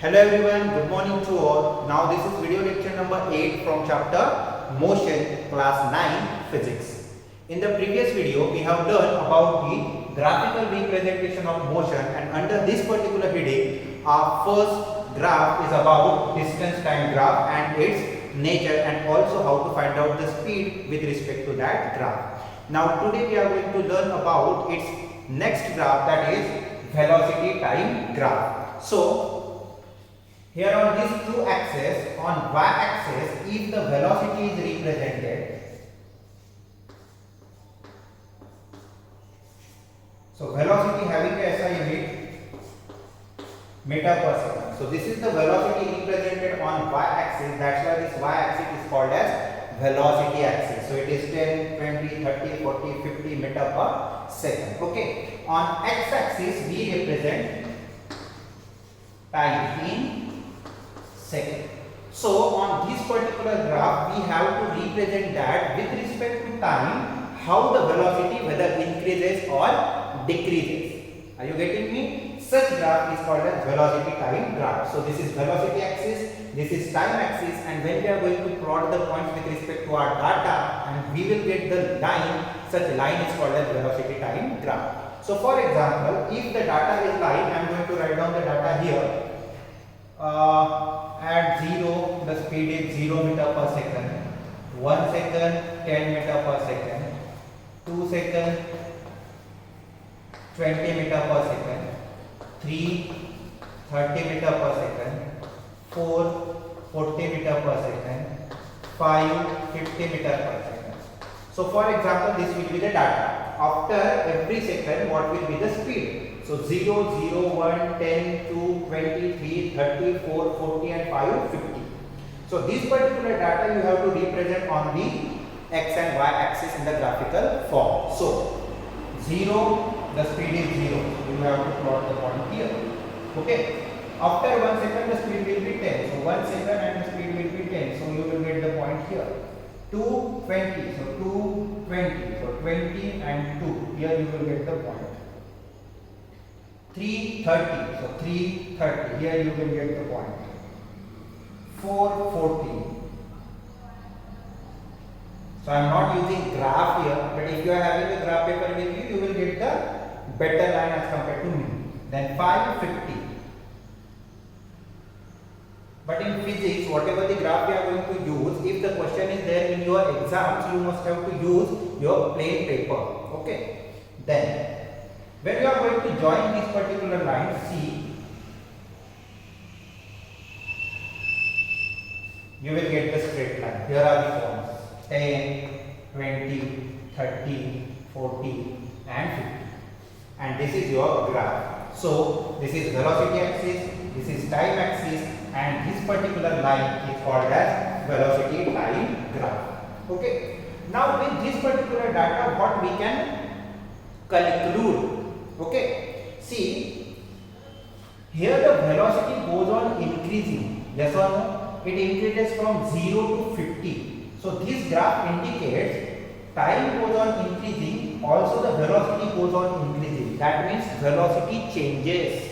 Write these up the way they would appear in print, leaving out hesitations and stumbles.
Hello everyone, good morning to all. Now this is video lecture number 8 from chapter Motion, class 9 Physics. In the previous video we have learned about the graphical representation of motion, and under this particular heading our first graph is about distance time graph and its nature, and also how to find out the speed with respect to that graph. Now today we are going to learn about its next graph, that is velocity time graph. So here on these two axes, on y-axis, if the velocity is represented, so velocity having a SI unit meter per second. So this is the velocity represented on y-axis. That's why this y-axis is called as velocity axis. So it is 10, 20, 30, 40, 50 meter per second. Okay. On x-axis we represent time in second. So on this particular graph we have to represent that with respect to time, how the velocity whether increases or decreases. Are you getting me? Such graph is called as velocity time graph. So this is velocity axis, this is time axis, and when we are going to plot the points with respect to our data and we will get the line, such line is called as velocity time graph. So for example, if the data is line, I am going to write down the data here. At 0 the speed is 0 meter per second, 1 second 10 meter per second, 2 second 20 meter per second, 3 30 meter per second, 4 40 meter per second, 5 50 meter per second. So for example, this will be the data. After every second, what will be the speed? So 0, 0, 1, 10, 2, 20, 3, 30, 4, 40 and 5, 50. So this particular data you have to represent on the x and y axis in the graphical form. So 0, the speed is 0. You have to plot the point here. Okay. After 1 second, the speed will be 10. So 1 second and the speed will be 10. So you will get the point here. 2, 20. So 2, 20. So 20 and 2. Here you will get the point. 330, so 330, here you will get the point. 440. So I am not using graph here, but if you are having a graph paper with you, you will get the better line as compared to me. Then 550. But in physics, whatever the graph you are going to use, if the question is there in your exams, you must have to use your plain paper. Okay. Then when you are going to join this particular line, see, you will get the straight line. Here are the points 10, 20, 30, 40 and 50. And this is your graph. So this is velocity axis, this is time axis, and this particular line is called as velocity time graph. Okay. Now with this particular data, what we can conclude? Okay, see, here the velocity goes on increasing, yes or no? It increases from 0 to 50. So this graph indicates time goes on increasing, also the velocity goes on increasing. That means velocity changes.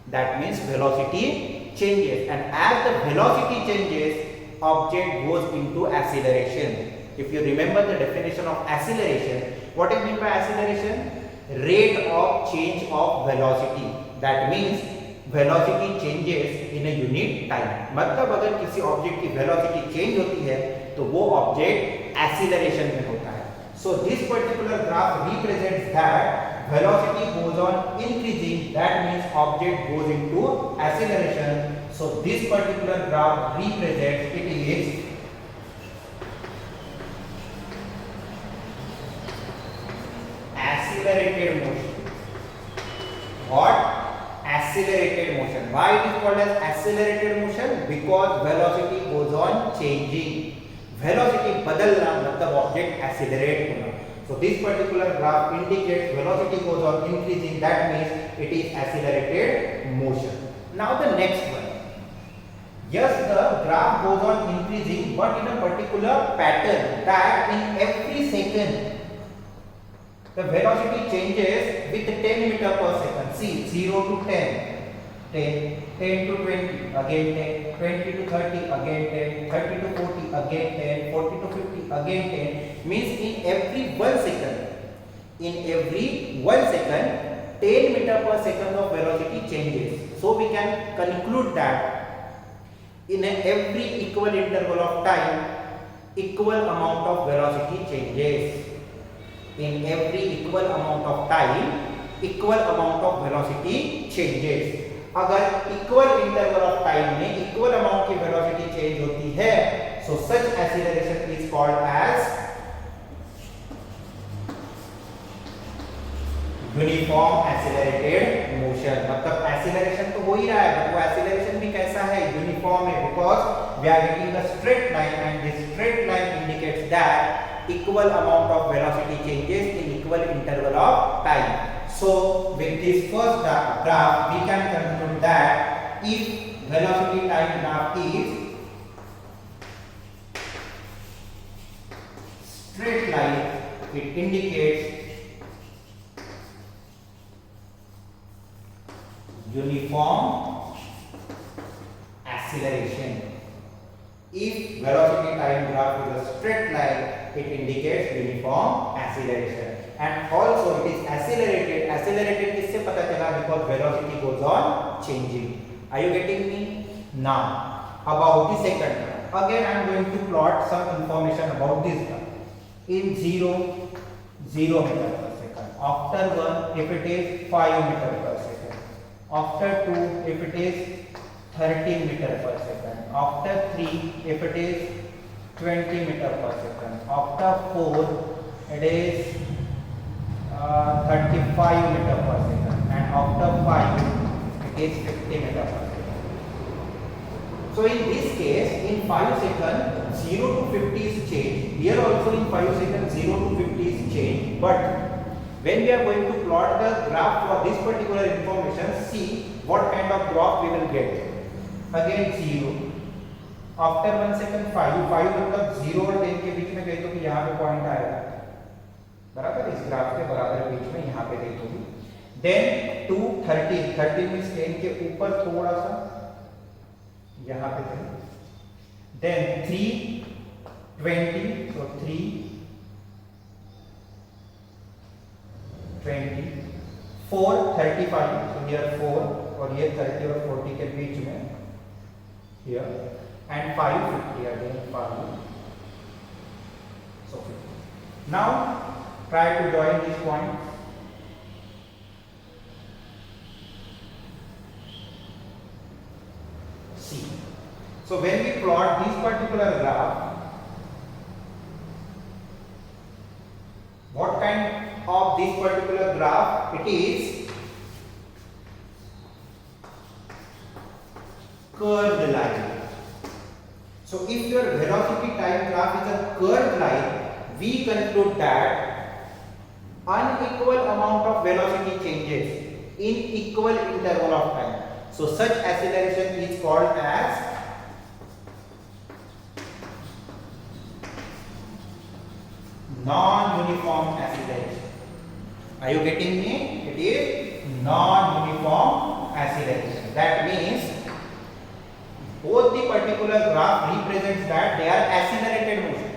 That means velocity changes, and as the velocity changes, object goes into acceleration. If you remember the definition of acceleration, what is meant by acceleration? Rate of change of velocity. That means velocity changes in a unit time. मतलब अगर किसी object की velocity change होती है तो वो object acceleration में होता है. So this particular graph represents that velocity goes on increasing. That means object goes into acceleration. So this particular graph represents it is accelerated motion. What? Accelerated motion. Why it is called as accelerated motion? Because velocity goes on changing. Velocity बदलना मतलब object accelerate होना. So this particular graph indicates velocity goes on increasing. That means it is accelerated motion. Now the next one. Yes, the graph goes on increasing, but in a particular pattern, that in every second the velocity changes with 10 meter per second. See, 0 to 10, 10, 10 to 20, again 10, 20 to 30, again 10, 30 to 40, again 10, 40 to 50, again 10, means in every 1 second, 10 meter per second of velocity changes. So we can conclude that in every equal interval of time, equal amount of velocity changes. In every equal amount of time, equal amount of velocity changes. अगर equal interval of time में equal amount की velocity change होती है, so such acceleration is called as uniform accelerated motion. मतलब acceleration तो हो ही रहा है, बट वो एक्सीलरेशन भी कैसा है? यूनिफॉर्म है, because we are getting a straight line and this straight line indicates that equal amount of velocity changes in equal interval of time. So with this first graph we can conclude that if velocity time graph is straight line, it indicates uniform acceleration. If velocity time graph is a straight line, it indicates uniform acceleration. And also it is accelerated. Accelerated किससे पता चला? Because velocity goes on changing. Are you getting me? Now about the second graph. Again I am going to plot some information about this graph. In 0 meter per second. After 1, if it is 5 meter per second. After 2, if it is 30 meter per second. After 3, if it is 20 meter per second. After 4, it is 35 meter per second, and after 5 it is 50 meter per second. So in this case, in 5 seconds 0 to 50 is changed. Here also in 5 seconds 0 to 50 is changed. But when we are going to plot the graph for this particular information, see what kind of graph we will get. Again 0. After 1 second 5 मतलब 0 और 10 के बीच में कहीं तो कि यहाँ पे point आएगा, बराबर, इस ग्राफ के बराबर बीच में यहाँ पे देखो. देन 2 30 मींस 10 के ऊपर थोड़ा सा यहाँ पे थे. देन 3 20, so 3 20, 4 35, so here 4 और ये 30 और 40 के बीच में here, and 5 50, again 5, so 50. Now try to join these points. See, so when we plot this particular graph, what kind of this particular graph? It is curved line. So if your velocity time graph is a curved line, we conclude that unequal amount of velocity changes in equal interval of time. So such acceleration is called as non-uniform acceleration. Are you getting me? It is non-uniform acceleration. That means both the particular graph represents that they are accelerated motion.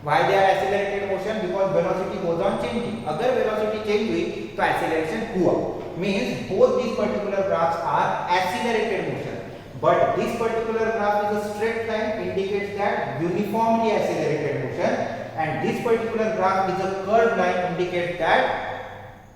Why they are accelerated motion? Because velocity goes on changing. अगर velocity change हुई तो acceleration हुआ. Means both these particular graphs are accelerated motion. But this particular graph is a straight line, indicates that uniformly accelerated motion, and this particular graph is a curved line, indicates that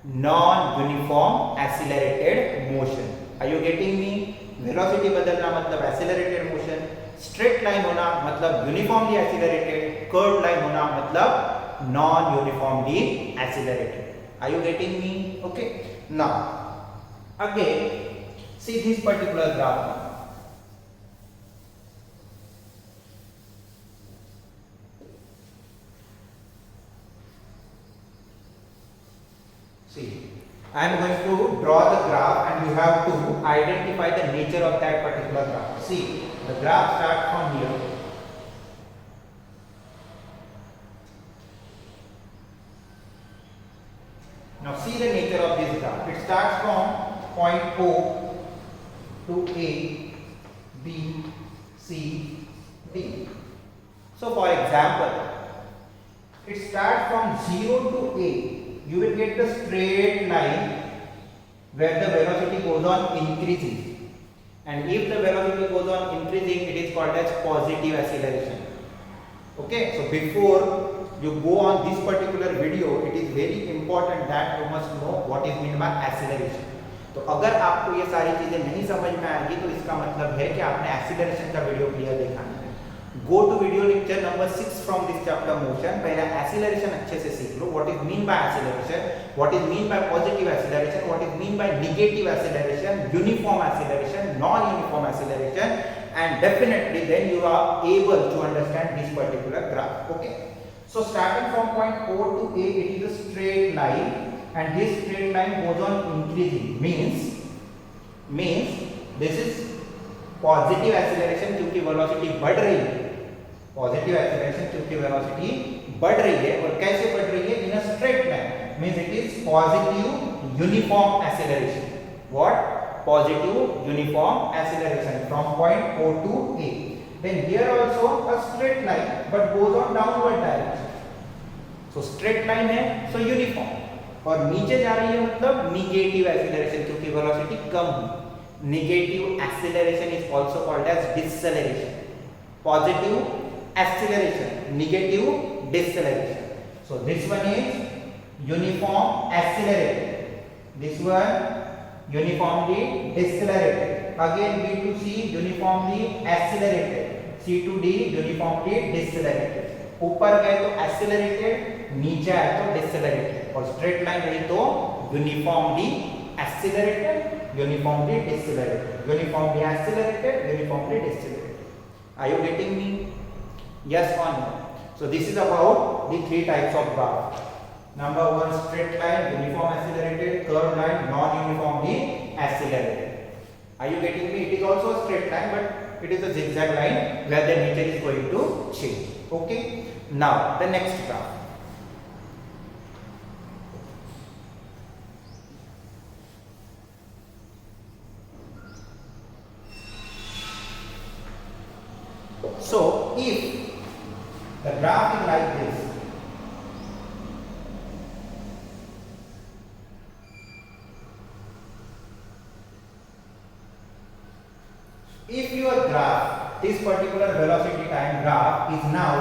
non-uniform accelerated motion. Are you getting me? Velocity बदलना मतलब accelerated motion, straight line होना मतलब uniformly accelerated, curved line होना मतलब non-uniformly accelerated. Are you getting me? Okay. Now again see this particular graph. See, I am going to draw the graph and you have to identify the nature of that particular graph. See, the graph starts from here. Now see the nature of this graph. It starts from point O to A, B, C, D. So for example, it starts from 0 to A. You will get the straight line where the velocity goes on increasing. And if the velocity goes on increasing, it is called as positive acceleration. Okay, so before you go on this particular video, it is very important that you must know what is meant by acceleration. तो अगर आपको ये सारी चीजें नहीं समझ में आएगी तो इसका मतलब है कि आपने एक्सीलरेशन का वीडियो क्लियर देखा है। Go to video lecture number 6 from this chapter motion. पहले एक्सीलरेशन अच्छे से सीख लो, what is mean by acceleration, what is mean by positive acceleration, what is mean by negative acceleration, uniform acceleration, non uniform acceleration, and definitely then you are able to understand this particular graph. Okay, so starting from point O to A, it is a straight line and this straight line goes on increasing, means this is positive acceleration क्योंकि velocity बढ़ रही है, positive acceleration क्योंकि velocity बढ़ रही है। और कैसे बढ़ रही है? In a straight line, means it is positive uniform acceleration. What? Positive uniform acceleration from point O to A. Then here also a straight line but goes on downward direction. So straight line है, so uniform, और नीचे जा रही है मतलब negative acceleration क्योंकि velocity कम है। Negative acceleration is also called as deceleration. Positive acceleration, negative deceleration. So this one is uniform accelerated. This one uniformly decelerated. Again B to C uniformly accelerated. C to D uniformly decelerated. ऊपर गए तो accelerated, नीचे आए तो decelerated, और straight line रही तो uniformly accelerated, uniformly decelerated, uniformly accelerated, uniformly decelerated. Are you getting me? Yes or no? So this is about the three types of graph. Number one, straight line, uniform accelerated; curved line, non-uniformly accelerated. Are you getting me? It is also a straight line, but it is a zigzag line where the nature is going to change. Okay. Now the next graph. So if the graph is like this, if your graph, this particular velocity time graph is now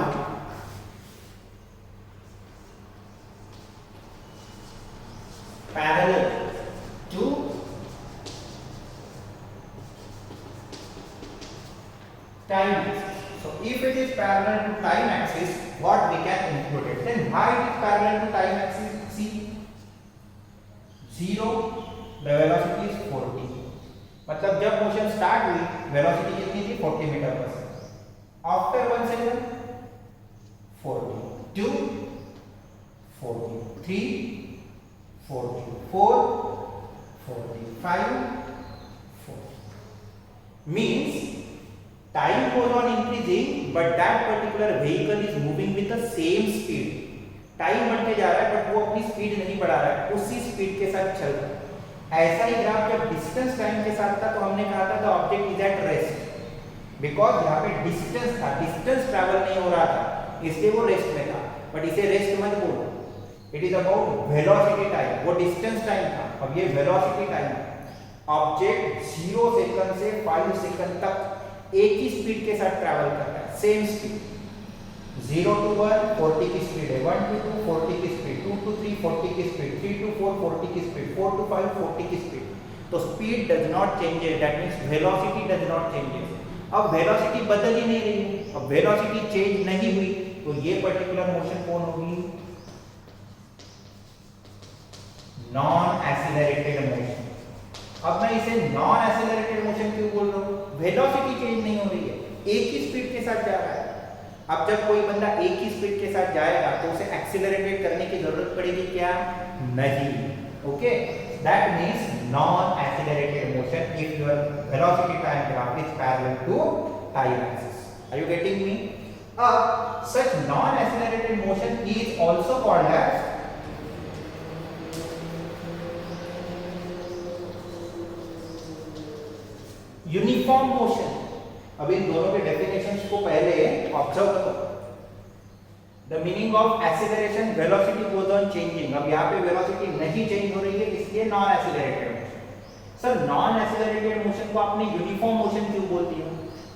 parallel to time axis. So if it is parallel to time axis, what we can include it? Then why it is parallel to time axis? See, 0, the velocity is 40. मतलब जब motion start हुई velocity कितनी थी? 40 metre per second. After 1 second 42, 43, 44, 45, 40. Means time goes on increasing but that particular vehicle is moving with the same speed. Time बढ़ते जा रहा है but वो अपनी स्पीड नहीं बढ़ा रहा है, उसी स्पीड के साथ चल रहा है। ऐसा ही ग्राफ जब डिस्टेंस टाइम के साथ था तो हमने कहा था the object is at rest, because यहाँ पे डिस्टेंस था, डिस्टेंस ट्रैवल नहीं हो रहा था इसलिए वो रेस्ट में था। बट इसे रेस्ट मत बोलो, it is about velocity time, वो डिस्टेंस टाइम था, अब ये वेलोसिटी टाइम है। ऑब्जेक्ट 0 सेकंड से 5 सेकंड तक एक ही स्पीड के साथ ट्रैवल कर रहा है, सेम स्पीड। 0 to 1 40 की स्पीड है, 1 to 2 40 की स्पीड, 2 to 3 40 की स्पीड, 3 to 4 40 की स्पीड, 4 to 5 40 की स्पीड। तो speed does not changes, that means velocity does not changes. अब वेलोसिटी बदल ही नहीं रही है, अब वेलोसिटी चेंज नहीं हुई तो ये पर्टिकुलर मोशन कौन होगी? Non accelerated motion. अब मैं इसे नॉन एक्सीलरेटेड मोशन क्यों बोल रहा हूँ? वेलोसिटी चेंज नहीं हो रही है, एक ही स्पीड के साथ जा रहा है। अब जब कोई बंदा एक ही स्पीड के साथ जाएगा तो उसे एक्सीलरेट करने की जरूरत पड़ेगी क्या? नहीं। Okay, that means non accelerated motion if your velocity time graph is parallel to time axis. Are you getting me? Such non accelerated motion is also called as uniform motion. अब इन दोनों के डेफिनेशंस को पहले observe करो। The meaning of acceleration, velocity goes on changing. अब यहाँ पे वेलोसिटी नहीं चेंज हो रही है, इसलिए non accelerated motion. Sir non accelerated motion को आपने यूनिफॉर्म मोशन क्यों बोल दिया?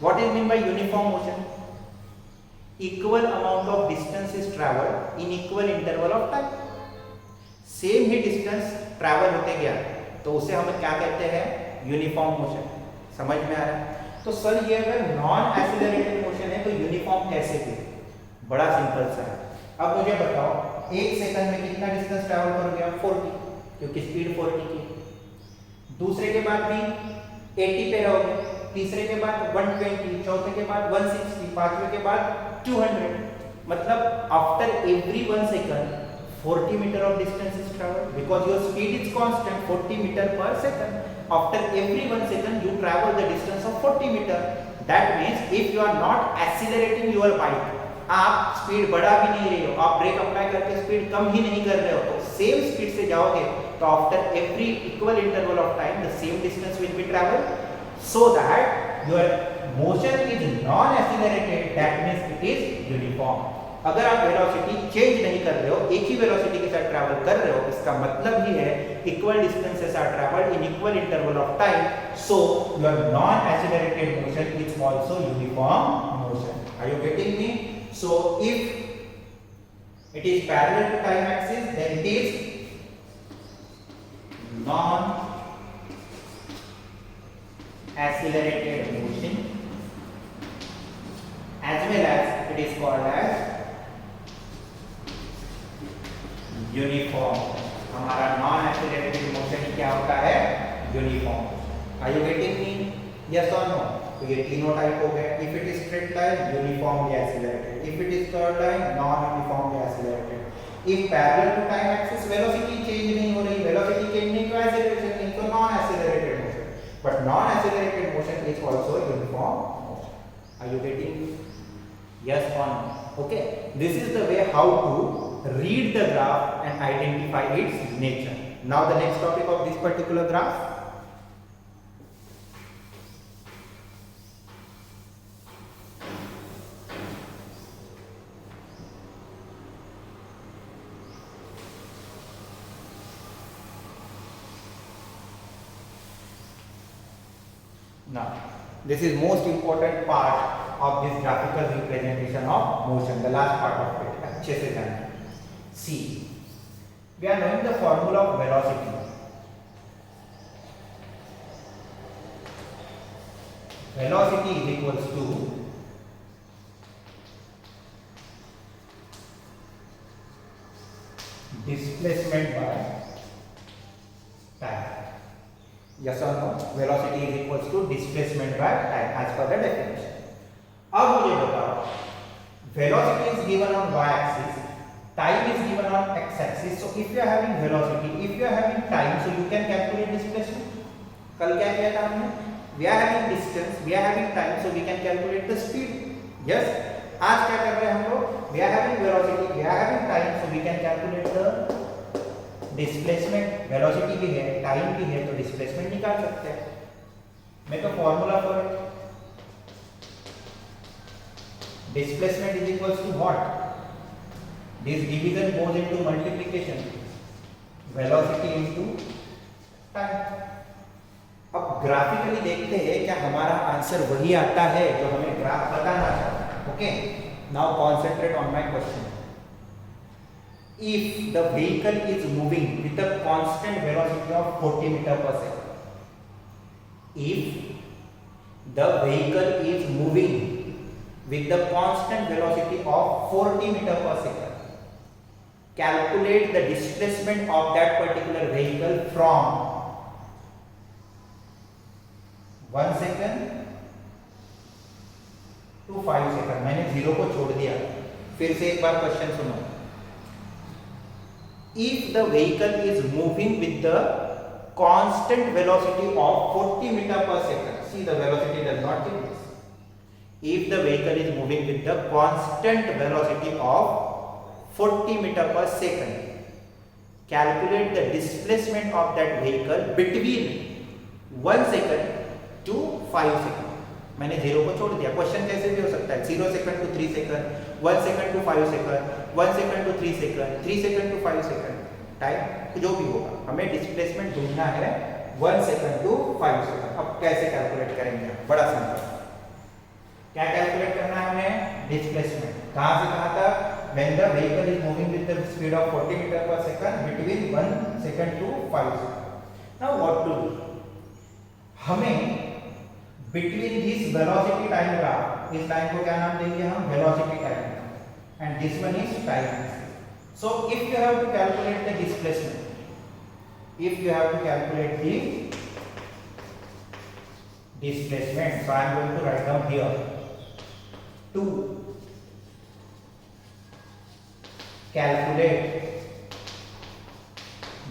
What is mean bye uniform motion? Equal amount of distance is travelled in equal interval of time. Same he distance travel होते गया तो उसे हम क्या कहते हैं? Uniform motion. समझ में आ रहा है? तो सर ये अगर नॉन एक्सीलरेटेड मोशन है तो यूनिफॉर्म कैसे भी? बड़ा सिंपल सा है। अब मुझे बताओ 1 सेकंड में कितना डिस्टेंस ट्रैवल करोगे आप? 40, क्योंकि स्पीड 40 की। दूसरे के बाद भी 80 पे रहोगे, तीसरे के बाद 120, चौथे के बाद 160, पांचवे के बाद 200। मतलब after every 1 second 40 metre of distance is traveled because your speed is constant 40 meter per second. After every 1 second you travel the distance of 40 meter. That means if you are not accelerating your bike, आप speed बढ़ा भी नहीं रहे हो, आप break apply करके speed कम ही नहीं कर रहे हो, तो सेम स्पीड से जाओगे तो after every equal interval of time the same distance will be travel, so that your motion is non accelerated, that means it is uniform. अगर आप वेलोसिटी चेंज नहीं कर रहे हो, एक ही वेलोसिटी के साथ ट्रैवल कर रहे हो, इसका मतलब ही है equal distances are travelled in equal interval of time, so your non accelerated motion is also uniform motion. Are you getting me? So if it is parallel to time axis, then it is non accelerated motion, as well as it is called as uniform। हमारा non accelerated motion क्या होता है? Uniform. Are you getting me? Yes or no? तो ये तीनों type हो गए। If it is straight line uniformly accelerated, if it is curve line non uniformly accelerated. If parallel to time axis velocity change नहीं हो रही, velocity change नहीं तो एक्सीलरेशन नहीं, तो non accelerated motion. But non accelerated motion is also uniform motion. Are you getting? Yes और no? Okay, this is the way how to read the graph and identify its nature. Now the next topic of this particular graph, now this is most important part of this graphical representation of motion, the last part of it। अच्छे से जानिए। See, we are knowing the formula of velocity। velocity is equals to displacement by time। Yes or no? Velocity is equals to displacement by time as per the definition। अब मुझे बताओ, velocity is given on y-axis, time is given on x-axis। So if you are having velocity, if you are having time, so you can calculate displacement। कल क्या किया था हमने? We are having distance, we are having time, so we can calculate the speed। Yes? आज क्या कर रहे हैं हम लोग? We are having velocity, we are having time, so we can calculate the displacement. Velocity भी है, टाइम भी है, तो डिस्प्लेसमेंट निकाल सकते हैं। Make a formula for it. Displacement is equals to what? This division goes into multiplication, velocity into time. अब graphically देखते हैं क्या हमारा आंसर वही आता है जो हमें ग्राफ बताना चाहता है। Okay, now concentrate on my question. If the vehicle is moving with a constant velocity of 40 meter per second, if the vehicle is moving with the constant velocity of 40 meter per second, calculate the displacement of that particular vehicle from 1 second to 5 second। मैंने 0 को छोड़ दिया। फिर से एक बार question सुनो। If the vehicle is moving with the constant velocity of 40 meter per second, see the velocity does not change। If the vehicle is moving with the constant velocity of 40 meter per second, calculate the displacement of that vehicle between 1 second to 5 second. मैंने 0 को छोड़ दिया। Question कैसे भी हो सकता है, 0 second to 3 second, 1 second to 5 second, 1 second to 3 second, 3 second to 5 second, time जो भी होगा, हमें डिस्प्लेसमेंट ढूंढना है 1 सेकंड टू 5 सेकंड। अब कैसे कैलकुलेट करेंगे? बड़ा सिंपल। क्या कैलकुलेट करना है हमें? डिस्प्लेसमेंट। कहां से कहां तक? when the vehicle is moving with the speed of 40 meter per second between 1 second to 5 second. Now what to do? हमें between this velocity time graph, इस टाइम को क्या नाम देंगे हम? velocity time, and this one is time axis. So if you have to calculate the displacement, if you have to calculate the displacement, so I am going to write down here to calculate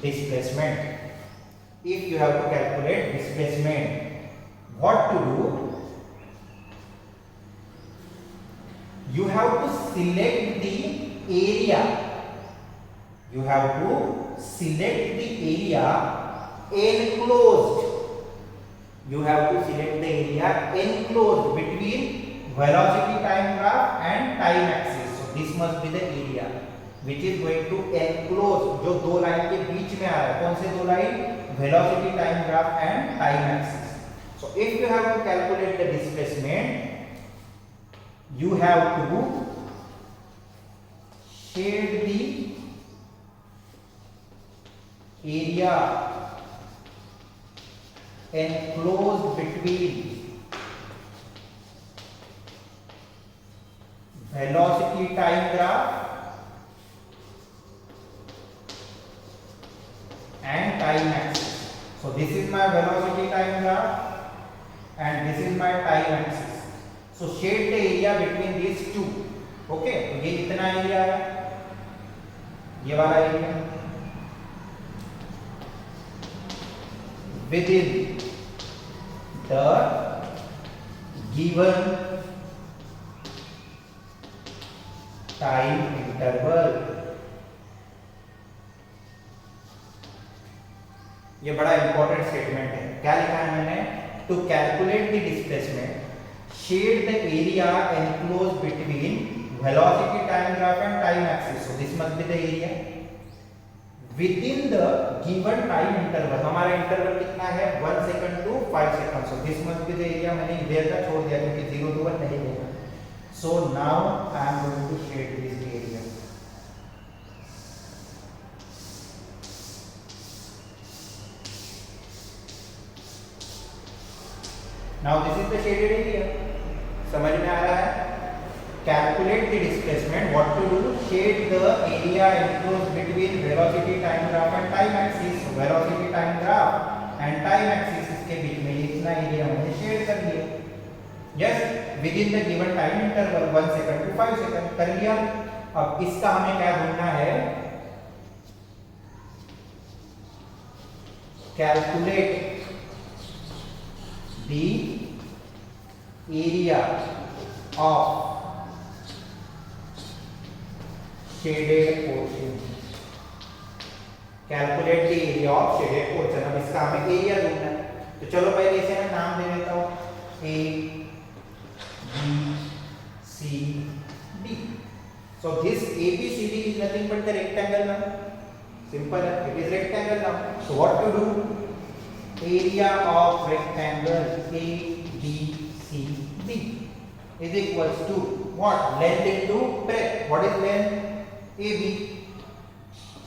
displacement. If you have to calculate displacement, what to do? You have to select the area. You have to select the area enclosed. You have to select the area enclosed between velocity time graph and time axis. So this must be the area which is going to enclose, जो दो line के बीच में आ रहा है। कौन से दो line? velocity time graph and time axis. So if you have to calculate the displacement, you have to shade the area enclosed between velocity time graph and time axis. So this is my velocity time graph and this is my time axis. So shade the area between these two. Okay, तो ये कितना area है? ये वाला area within the given time interval. ये बड़ा important statement है। क्या लिखा है मैंने? To calculate the displacement shade the area enclosed between velocity time graph and time axis. So this must be the area within the given time interval. हमारा interval कितना है? 1 second to 5 second. So this must be the area. मैंने इधर का छोड़ दिया क्योंकि 0 to 1 नहीं होगा। So now I am going to shade this area. Now this is the shaded area. समझ में आ रहा है? Calculate the displacement. What to do? Shade the area enclosed between velocity time graph and time axis. Velocity time graph and time axis इसके बीच में इतना area मैंने shade कर दिया। Yes, within the given time interval 1 second to 5 second कर लिया। अब इसका हमें क्या ढूंढना है? Calculate the area of shaded portion. Calculate the area of shaded portion. अब इसका हमें एरिया ढूंढना है। तो चलो पहले इसे मैं नाम दे देता हूँ A, B, C, D. So this ABCD is nothing but the rectangle now. Simple है. It is rectangle now. So what to do? Area of rectangle ABCD is equals to what? Length into breadth. What is length? AB.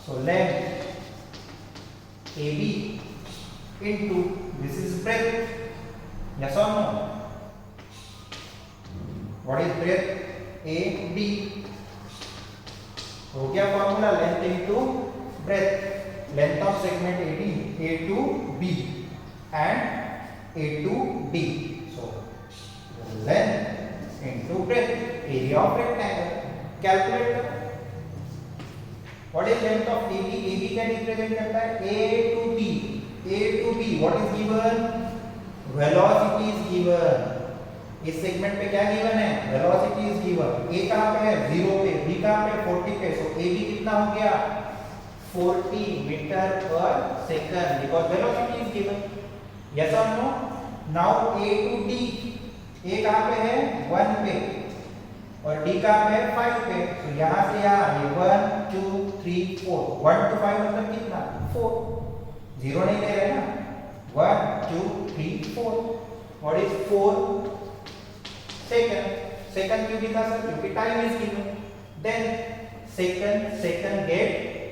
So length AB into this is breadth. Yes or no? What is breadth? AB. हो गया formula, length into breadth. Length of segment AD, A to B and A to D. So length into breadth, area of rectangle. Calculate. What is length of AB? AB क्या represent करता है? A to B. A to B. What is given? Velocity is given. इस segment पे क्या given है? Velocity is given. A कहाँ पे है? 0 पे। B कहाँ पे? 40 पे। सो AB कितना हो गया? 40 metre per second, because velocity is given. Yes और no? Now A to D, A कहाँ पे है 1 पे और D कहाँ पे है 5 पे। तो यहाँ से यहाँ ये 1 2 3 4, 1 to 5 मतलब कितना 4, 0 नहीं ले रहे ना। 1 2 3 4, व्हाट इज 4 सेकंड। सेकंड क्यों लिखा सर? क्योंकि time is given. Then second get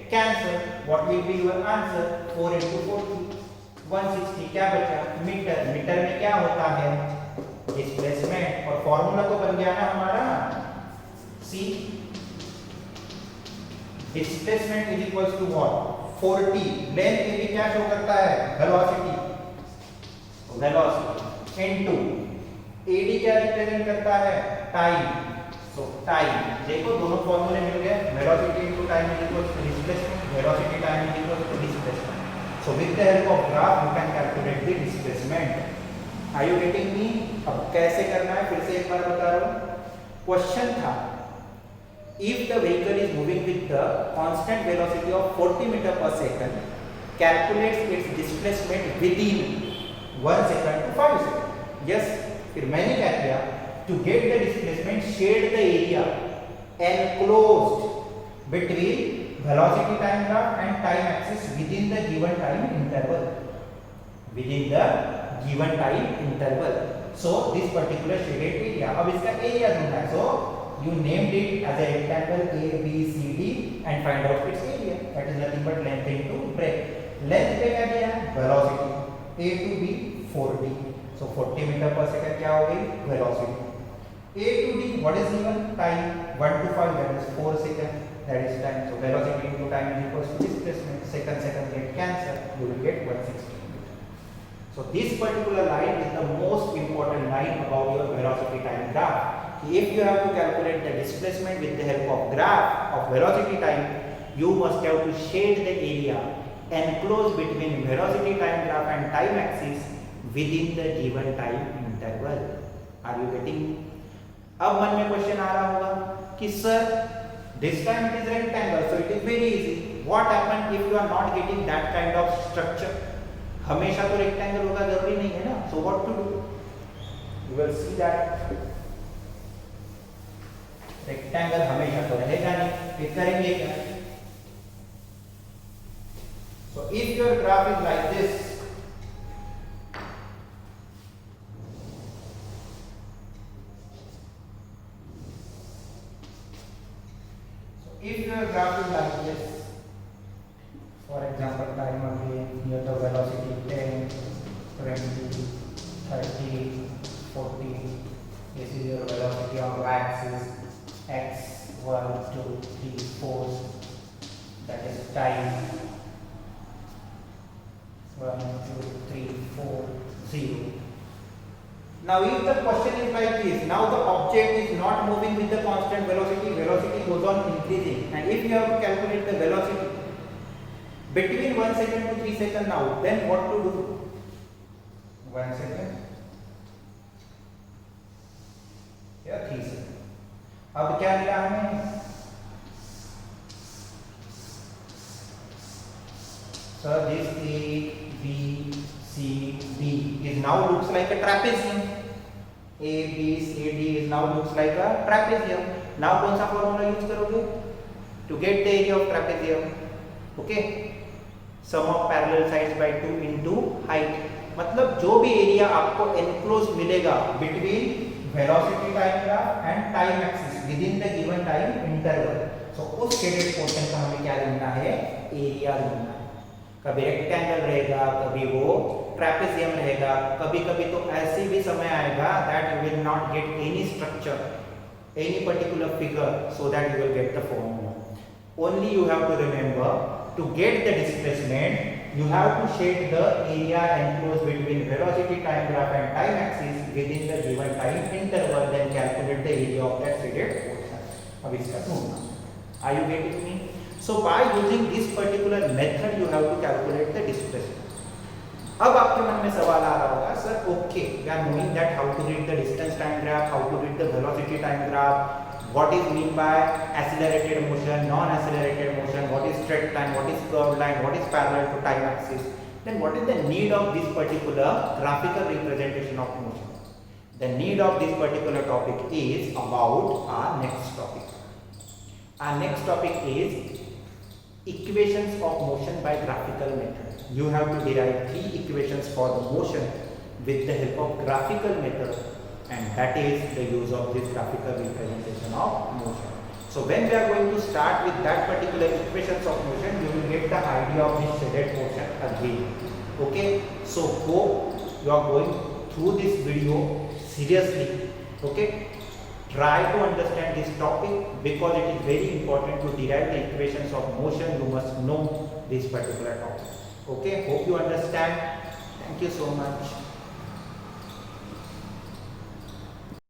cancel. What will be your answer? 4 into 40, 160। क्या बचा? मीटर। मीटर में क्या होता है? डिस्प्लेसमेंट। और फॉर्मूला तो बन गया ना हमारा, C displacement is equals to what 40। Length में भी क्या शो करता है? वेलोसिटी। वेलोसिटी इनटू AD क्या रिप्रेजेंट करता है? टाइम। सो टाइम, देखो दोनों फॉर्मूले मिल गए। Velocity into time is equal to displacement, velocity time is equal to displacement. So with the help of graph you can calculate the displacement. Are you getting me? अब कैसे करना है फिर से एक बार बता रहा हूं। क्वेश्चन था, if the vehicle is moving with the constant velocity of 40 metre per second, calculates its displacement within 1 second to 5 second. Yes, फिर मैंने क्या किया? To get the displacement, shade the area enclosed between velocity time graph and time axis within the given time interval. Within the given time interval. So this particular shaded area. अब इसका area ढूंढना है. So you named it as a rectangle A, B, C, D and find out its area. That is nothing but length into breadth. Length पे क्या दिया है? Velocity. A to B 4D. So 40 metre per second क्या हो गई? Velocity. A to D, what is given? Time 1 to 5, that is 4 seconds, that is time. So velocity into time is equals to displacement. Second get cancelled, you will get 160 meters. So this particular line is the most important line about your velocity time graph. If you have to calculate the displacement with the help of graph of velocity time, you must have to shade the area enclosed between velocity time graph and time axis within the given time interval. Are you getting? अब मन में question आ रहा होगा कि sir this time it is rectangle, so it is very easy. What happen if you are not getting that kind of structure? हमेशा तो rectangle होगा जरूरी नहीं है ना। So what to do? You will see that rectangle हमेशा तो रहेगा नहीं, फिर करेंगे क्या? So if your graph is like this, if your graph is like this, for example time again, here the velocity 10 20 30 40, this is your velocity on axis x 1 2 3 4, that is time 1 2 3 4 0. Now if the question is like this, now the object is not moving with the constant velocity, velocity goes on increasing, and if you have to calculate the velocity between 1 second to 3 seconds now, then what to do? 1 second, या 3 second. अब क्या मिला हमें? So this A, B, C, D is now looks like a trapezium. A, B, C, D is now looks like a trapezium. Now कौन सा formula use करोगे to get the area of trapezium? Okay, sum of parallel sides by 2 into height. मतलब जो भी area आपको enclosed मिलेगा between velocity time graph and time axis within the given time interval. So उस shaded portion का हमें क्या ढूंढना है? एरिया ढूंढना है। कभी रेक्टेंगल रहेगा, कभी वो ट्रेपेजियम रहेगा, कभी कभी तो ऐसे भी समय आएगा that you will not get any structure, any particular figure, so that you will get the formula. Only you have to remember to get the displacement you have to shade the area enclosed between velocity time graph and time axis within the given time interval, then calculate the area of that shaded portion. अब इसका ढूंढना। Are you getting me? So by using this particular method you have to calculate the displacement. अब आपके मन में सवाल आ रहा होगा, sir okay we are knowing that how to read the distance time graph, how to read the velocity time graph, what is mean by accelerated motion, non-accelerated motion, what is straight line, what is curved line, what is parallel to time axis, then what is the need of this particular graphical representation interpretation of motion. The need of this particular topic is about our next topic. Our next topic is equations of motion by graphical method. You have to derive 3 equations for the motion with the help of graphical method, and that is the use of this graphical representation of motion. So when we are going to start with that particular equations of motion, you will get the idea of this shaded portion again. Okay, so hope you are going through this video seriously. Okay, try to understand this topic because it is very important to derive the equations of motion. You must know this particular topic. Okay, hope you understand. Thank you so much.